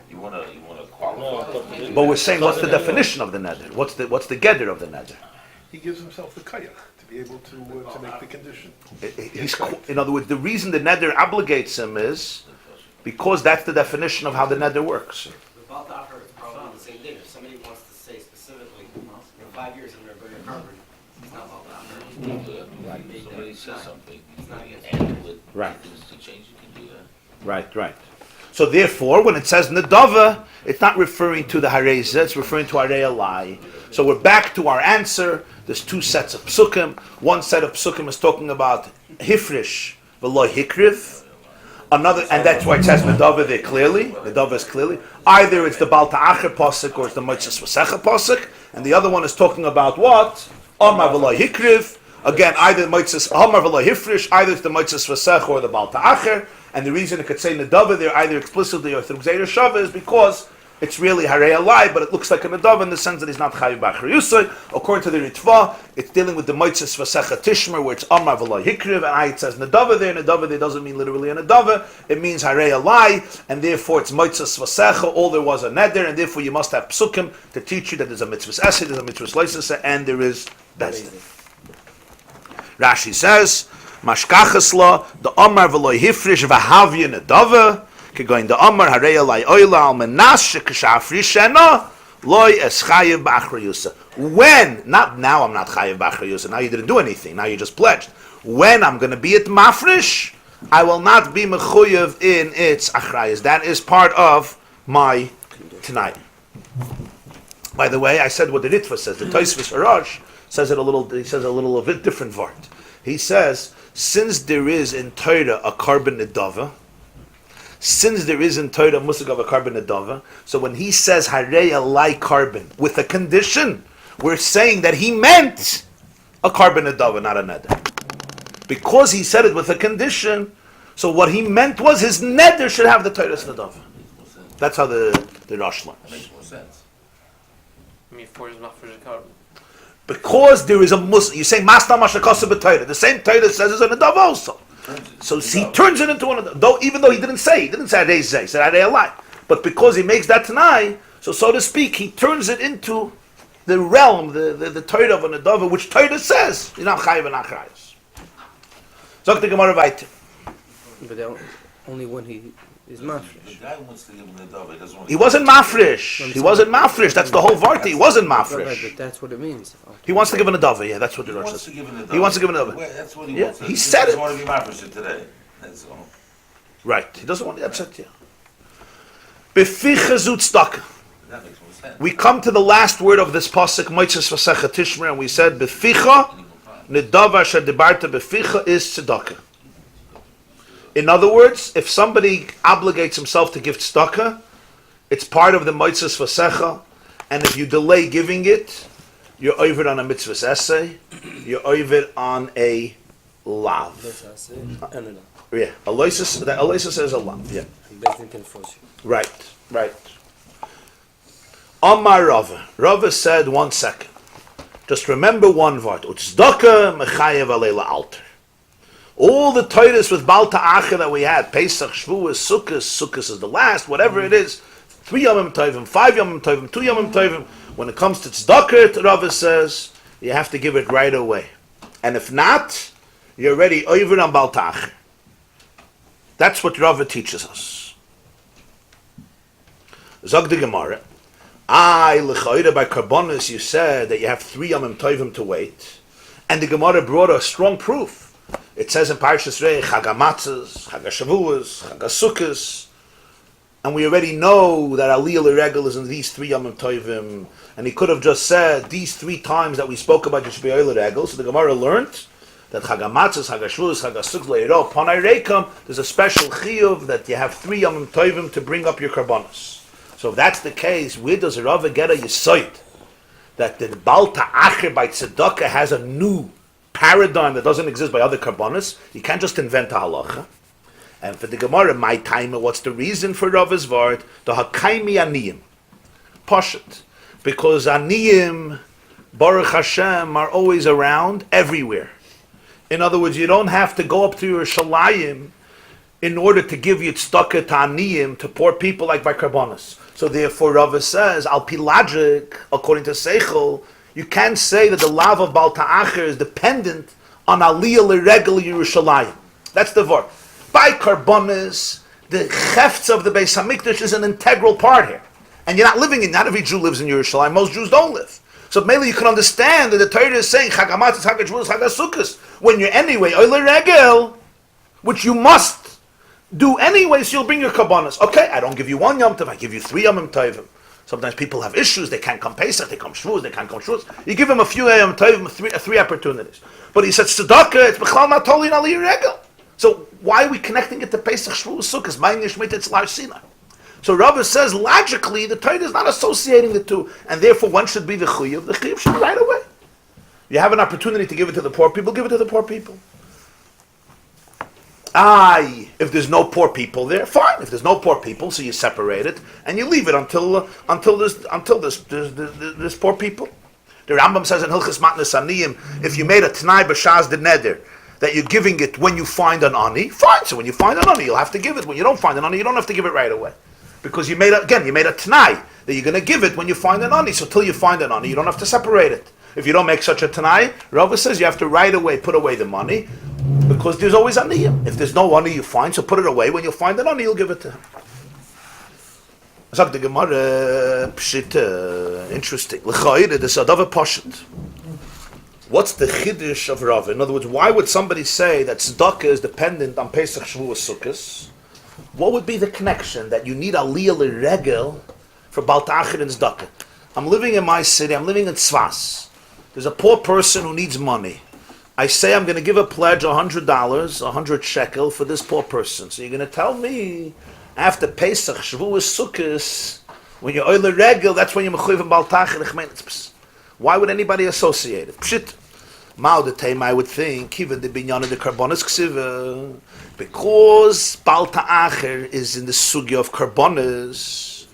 You wanna qualify. But we're saying, what's the definition of the neder? What's the gather of the neder? He gives himself the kayach to be able to make the condition. In other words, the reason the neder obligates him is because that's the definition of how the neder works. The Baal Dacher is probably the same thing. If somebody wants to say specifically, in 5 years I'm going to go to carbon, it's not Baal Dacher. Right. Somebody says something. It's not against Handle it. Right. Things to change, you can do that. Right. So therefore, when it says nedava, it's not referring to the hareza, it's referring to harei alai. So we're back to our answer. There's two sets of psukim. One set of psukim is talking about hifrish v'lo hikriv. Another, and that's why it says nedava there clearly. Nedava is clearly. Either it's the Baal Ta'acher pasuk or it's the Moitzes Vasecha pasuk, and the other one is talking about what? Amar v'lo hikriv. Again, either Moitzes Amar v'lo hifrish, either it's the Moitzes Vasecha or the Baal Ta'acher. And the reason it could say nedava there, either explicitly or through Gzeira Shava, is because it's really harei alai, but it looks like a nedava in the sense that he's not chayiv b'achar yusay. According to the Ritva, it's dealing with the Moitzes Vasecha Tishmer, where it's Amar v'lo hikriv, and it says nedava there. Nedava there doesn't mean literally a nedava; it means harei alai, and therefore it's Moitzes Vasecha. All there was a neder, and therefore you must have psukim to teach you that there's a mitzvah esed, there's a mitzvah leisese, and there is bezdin. Rashi says, Mashkachasla, the Amar v'lo hifrish v'havya nedava, kegoin the Amar harei alai oila al menas shekashafrishena loy es chayiv b'achar yusa. When, not now I'm not chayiv b'achar yusa, now you didn't do anything, now you just pledged. When I'm going to be at mafresh, I will not be mechuyev in its achrayas. That is part of my tonight. By the way, I said what the Ritva says. The Teves Harash says it a little. He says a little bit different word. He says, since there is in Torah a carbon nedava, since there is in Torah musig of a carbon nedava, so when he says harei alai carbon with a condition, we're saying that he meant a carbon nedava, not a neder. Because he said it with a condition, so what he meant was his neder should have the Torah's nedava. That's how the Rosh learns. Makes more sense. I mean, 4 is not for the carbon. Because there is a Muslim, you say Masna Mashakasa b'Torah. The same Torah says it's a nadav also. So he turns it into one. Though even though he didn't say Harei Zeh, he said Harei Alai. But because he makes that Tanai, so to speak, he turns it into the realm, the Torah of a nadav, which Torah says you're not chayiv and achrayos. Zok the Gemarah weiter. But only when he is The mafresh. guy wants to give him nedava. He doesn't want. He wasn't mafresh. He wasn't mafresh. That's the whole varti. He wasn't Right, mafresh. but that's what it means. He wants to give a nadav. Yeah, that's what the He Rosh wants to says. give him nedava. He wants to give a nedava. Well, that's what he Yeah, wants. he said doesn't it. want to be mafresh today. That's all. Right. He doesn't want. That's it. Yeah. Beficha zut tzedakah. That makes more sense. We come to the last word of this pasuk, Moitzes Vasecha Tishmer, and we said, Beficha, Nedava asher dibarta beficha is tzedakah. In other words, if somebody obligates himself to give tzedakah, it's part of the Moitzes Vasecha, and if you delay giving it, you're over on a mitzvah essay, you're over on a lav. That's it. No. Yeah, Aloysus says a lav, yeah. Bezdin can force you. Right. Amar Rava said 1 second. Just remember one word. Utzdaka mechayev alela alter. All the Torahs with Baal Ta'acher that we had, Pesach, Shavuos, Sukkos is the last, whatever it is, 3 Yomim Tovim, 5 Yomim Tovim, 2 Yomim Tovim. When it comes to tzedakah, Rava says, you have to give it right away. And if not, you're already over on Baal Ta'acher. That's what Rava teaches us. Zog the Gemarah. L'chayda by Karbonis, you said that you have 3 Yomim Tovim to wait. And the Gemarah brought a strong proof. It says in Parshas Re'eh, Chag HaMatzos, Chag HaShavuos, Chag HaSukkos, and we already know that Aliyah L'Regel is in these 3 Yom Tovim, and he could have just said these 3 times that we spoke about Yishbei L'Regel. So the Gemara learned that Chag HaMatzos, Chag HaShavuos, Chag HaSukkos, Le'iro, Panay Reikam, there's a special chiyuv that you have 3 Yom Tovim to bring up your karbanos. So if that's the case, where does Rava get a yisoid that the Baal Ta'acher by Tzedakah has a new paradigm that doesn't exist by other karbanos? You can't just invent a halacha. And for the Gemara, my time, what's the reason for Rava's word? The Hakaimi Aniyim. Poshet. Because Aniyim, Baruch Hashem, are always around, everywhere. In other words, you don't have to go up to Yerushalayim in order to give Yitztaka to Aniyim, to poor people like by Karbonos. So therefore, Rava says, Al Pi logic, according to Seichel, you can't say that the love of Baal Ta'acher is dependent on Aliyah L'Regel Yerushalayim. That's the word. By Karbonos, the Chefts of the Beis HaMikdash is an integral part here. And you're not living in, not every Jew lives in Yerushalayim, most Jews don't live. So maybe you can understand that the Torah is saying, Chag HaMatzos, Chag HaShavuos, Chag HaSukkos, when you're anyway, Ohr Chaim, which you must do anyway, so you'll bring your Karbonos. Okay, I don't give you 1 Yom Tov, I give you 3 Yom Tovim. Sometimes people have issues, they can't come Pesach, they come Shavuos, they can't come Shavuos. You give them a few Yom Tovim, 3 opportunities. But he said, Tzedakah, it's B'chlal not totally in Aliyah Regel. So why are we connecting it to Pesach, Shavuos, Sukkos? Ma'in Yishmit Etzlar Sinai. So Rabbi says, logically, the Torah is not associating the two, and therefore one should be the chiyuv. The chiyuv should be right away. You have an opportunity to give it to the poor people, give it to the poor people. If there's no poor people there, fine. If there's no poor people, so you separate it and you leave it until there's poor people. The Rambam says in Hilchos Matnas Aniyim, if you made a T'nai B'Shas de Neder, that you're giving it when you find an ani, fine. So when you find an ani, you'll have to give it. When you don't find an ani, you don't have to give it right away. Because you made a T'nai, that you're going to give it when you find an ani. So till you find an ani, you don't have to separate it. If you don't make such a T'nai, Rava says you have to right away put away the money, because there's always aniyim. If there's no ani you find, so put it away. When you find an ani, you'll give it to him. Sagt the Gemara, pshita, interesting. L'chayre, the Sadava Poshet. What's the chiddush of Rava? In other words, why would somebody say that tzedakah is dependent on Pesach, Shavuos, Sukkos? What would be the connection that you need Aliyah L'Regel for Baal Ta'acher and tzedakah? I'm living in my city, I'm living in Tzvas. There's a poor person who needs money. I say I'm going to give a pledge $100, 100 shekel for this poor person. So you're going to tell me after Pesach, Shavuos, Sukkos, when you're Ohr Regel, that's when you're mechuyev in Baal Ta'acher. Why would anybody associate it? Pshit. Mao the time I would think even the binyan of the karbonos ksiva, because Baal Ta'acher is in the sugya of karbonos,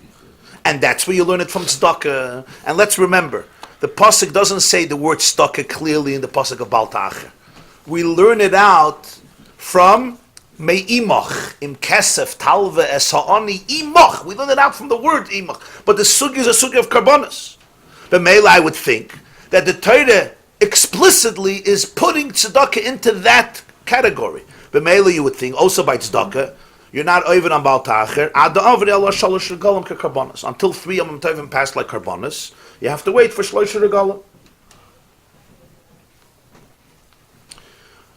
and that's where you learn it from tzedakah. And let's remember, the pasuk doesn't say the word tzedakah clearly in the pasuk of Baal Ta'acher. We learn it out from me'imach im kesef talve es ha'ani imach. We learn it out from the word imach, but the sugya is a sugya of karbonos. The Mela, I would think that the Torah explicitly is putting tzedakah into that category. The Mela, you would think also by tzedakah, you're not over on Baal Ta'acher until 3 Yom Tovim pass like karbonos. You have to wait for shlosh regalim.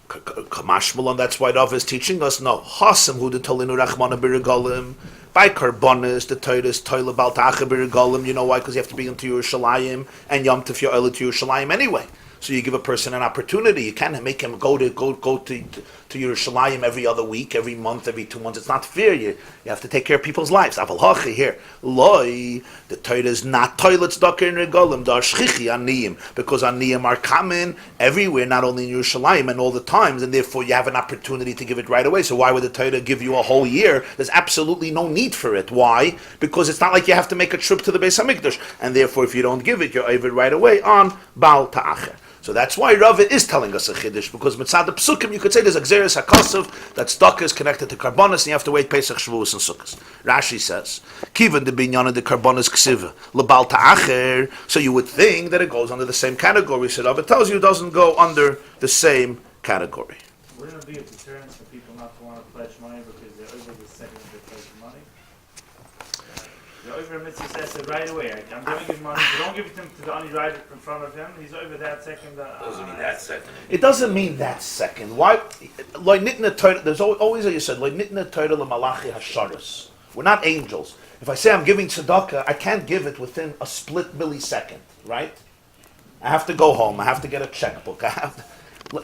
Kamashmalon, that's why Rav is teaching us. No, Hasam hu de tolinu rachmana b'regalim. By karbonos, the Torah is toila Baal Ta'acher b'regalim. You know why? Because you have to be into Yerushalayim and Yom Tov Yo'el to Yerushalayim anyway. So you give a person an opportunity. You can't make him go to Yerushalayim every other week, every month, every 2 months. It's not fair. You have to take care of people's lives. Aval hachi here. Loi, the Torah is not toilet tzedakah in regalim. Dar shchichi aniyim, because aniyim are common everywhere, not only in Yerushalayim and all the times, and therefore you have an opportunity to give it right away. So why would the Torah give you a whole year? There's absolutely no need for it. Why? Because it's not like you have to make a trip to the Beis HaMikdash, and therefore if you don't give it, you're over right away on Baal Ta'acher. So that's why Rava is telling us a chiddush, because mitzad the psukim you could say there's a gzeres hakosov that tzedakah is connected to karbonos and you have to wait Pesach, Shavuos, and Sukkos. Rashi says, "Kivan the binyan of the karbonos ksiva lebal ta'acher." So you would think that it goes under the same category. So Rava tells you it doesn't go under the same category. Wouldn't it be a deterrent for people not to want to pledge money because they're over the second they pledge money? The over mitzvah says it right away. I'm going to give money. If you don't give it to him to the ani right in front of him, he's over that second. Doesn't mean that second. It doesn't mean that second. Why? Like nitna Torah. There's always, as you said, like nitna Torah lemalachi hasharas. We're not angels. If I say I'm giving tzedakah, I can't give it within a split millisecond, right? I have to go home. I have to get a checkbook.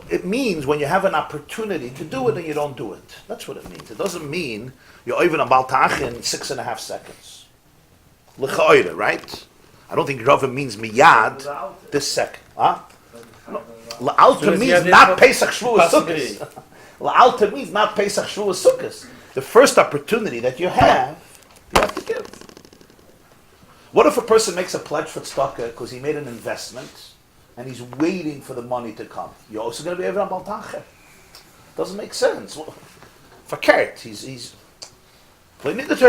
It means when you have an opportunity to do it and you don't do it. That's what it means. It doesn't mean you're even a baltach in 6.5 seconds. L'cha'oire, right? I don't think Rava means miyad this second. Huh? La'alta means not Pesach Shavuos Sukkos. La'alta means not Pesach Shavuos Sukkos. The first opportunity that you have to give. What if a person makes a pledge for tzedakah because he made an investment and he's waiting for the money to come? You're also going to be able to baltacher. Doesn't make sense. Fakert. He's. It means. That's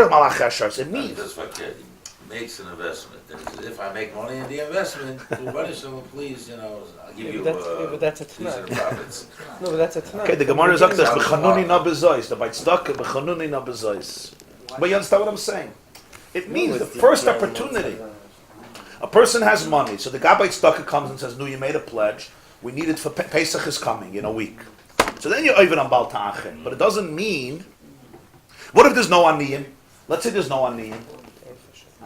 fakert. He makes an investment. And he says, if I make money in the investment, please, I'll give you but that's a piece tonight. of the profits. No, but that's a tonight. Okay, the Gemarah sagt das bechanuni na bezois. The by tzedakah bechanuni na bezois. But you understand what I'm saying? It means the first opportunity. A person has money, so the guy by tzedakah comes and says, "No, you made a pledge. We need it for Pesach is coming in a week." So then you're even on baltachin. But it doesn't mean. What if there's no aniyim? Let's say there's no aniyim.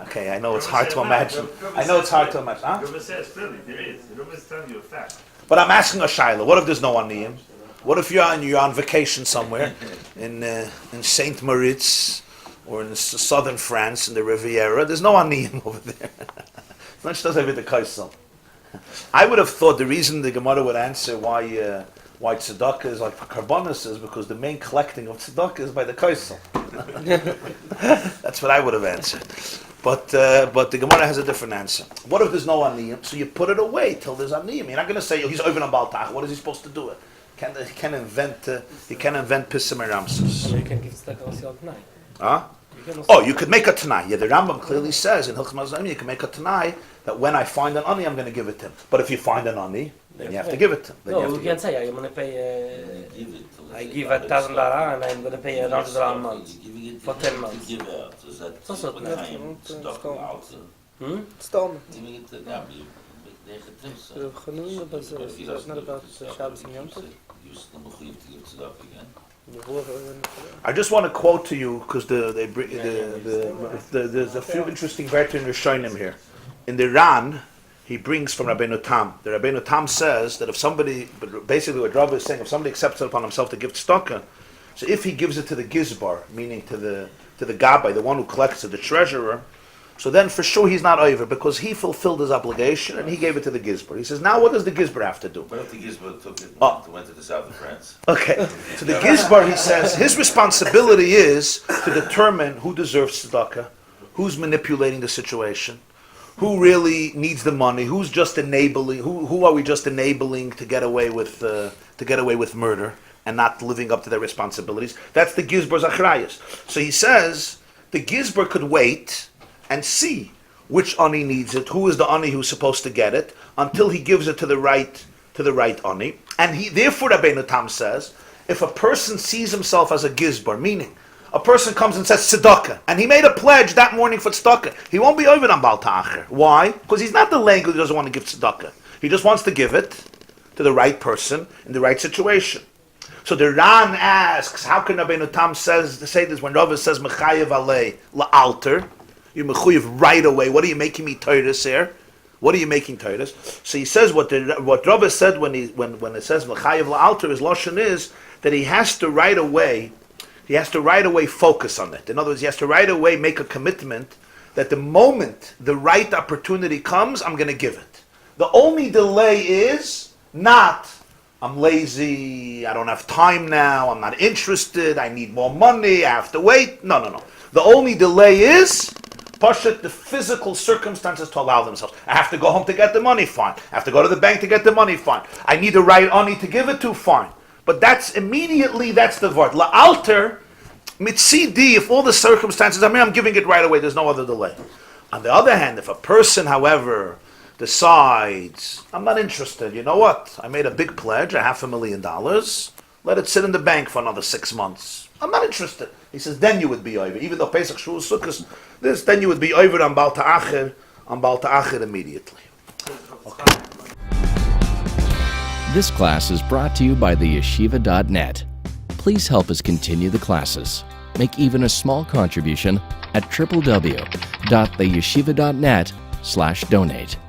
Okay, I know it's hard to imagine. I know it's hard to imagine. Huh? Rabbi says clearly there is. The Rabbi is telling you a fact. But I'm asking a shaila. What if there's no aniyim? What if you're on vacation somewhere in Saint Moritz or in southern France in the Riviera? There's no aniyim over there. I would have thought the reason the Gemara would answer why tzedakah is like karbonis is because the main collecting of tzedakah is by the kaisel. That's what I would have answered. But the Gemara has a different answer. What if there's no aniyim? So you put it away till there's aniyim. You're not going to say he's over on baltach. What is he supposed to do? He can invent pisim and ramses. You can give tzedakah also at night. Huh? Oh, you could make a tanai. Yeah, the Rambam clearly says in Hilchos Mazayim you can make a tanai that when I find an ani, I'm going to give it to him. But if you find an ani, then you have to give it to him. No, you can say I'm going to pay. I give $1,000 and I'm going to pay $100 a month for 10 months. That's what Storm. It's not about Shabbos and Yom Tov. I just want to quote to you because there's a few interesting verses in Rishonim here. In the Ran, he brings from Rabbeinu Tam. The Rabbeinu Tam says that if somebody, basically what Rabbi is saying, if somebody accepts it upon himself to give tzedakah, so if he gives it to the gizbar, meaning to the gabbai, the one who collects it, the treasurer, so then for sure he's not over because he fulfilled his obligation and he gave it to the gizbar. He says, now what does the gizbar have to do? What if the gizbar took it went to the south of France? Okay, so the gizbar, he says, his responsibility is to determine who deserves tzedakah, who's manipulating the situation, who really needs the money, who's just enabling, who are we just enabling to get away with murder and not living up to their responsibilities. That's the gizbar's achrayus. So he says the gizbar could wait and see which ani needs it, who is the ani who's supposed to get it, until he gives it to the right ani. And he, therefore, Rabbeinu Tam says, if a person sees himself as a gizbar, meaning a person comes and says tzedakah, and he made a pledge that morning for tzedakah, he won't be over on Baal Ta'acher. Why? Because he's not the language who doesn't want to give tzedakah. He just wants to give it to the right person in the right situation. So the Ran asks, how can Rabbeinu Tam say this when Rava says mechayev alei la'alter? You're mechuyev right away. What are you making me Torahs here? What are you making Torahs? So he says what Rava said when it says mechayev la'alter, his lashon is that he has to right away focus on it. In other words, he has to right away make a commitment that the moment the right opportunity comes, I'm going to give it. The only delay is not, I'm lazy, I don't have time now, I'm not interested, I need more money, I have to wait. No. The only delay is, Pashut, the physical circumstances to allow themselves. I have to go home to get the money, fine. I have to go to the bank to get the money, fine. I need the right ani to give it to, fine. But that's the word. La'alter, mitzidi, if all the circumstances, I'm giving it right away, there's no other delay. On the other hand, if a person, however, decides, I'm not interested, you know what? I made a big pledge, $500,000, let it sit in the bank for another 6 months. I'm not interested. He says, then you would be over. Even though Pesach Shavuos Sukkos, then you would be over on Baal Ta'acher immediately. Okay. This class is brought to you by theyeshiva.net. Please help us continue the classes. make even a small contribution at www.theyeshiva.net/donate.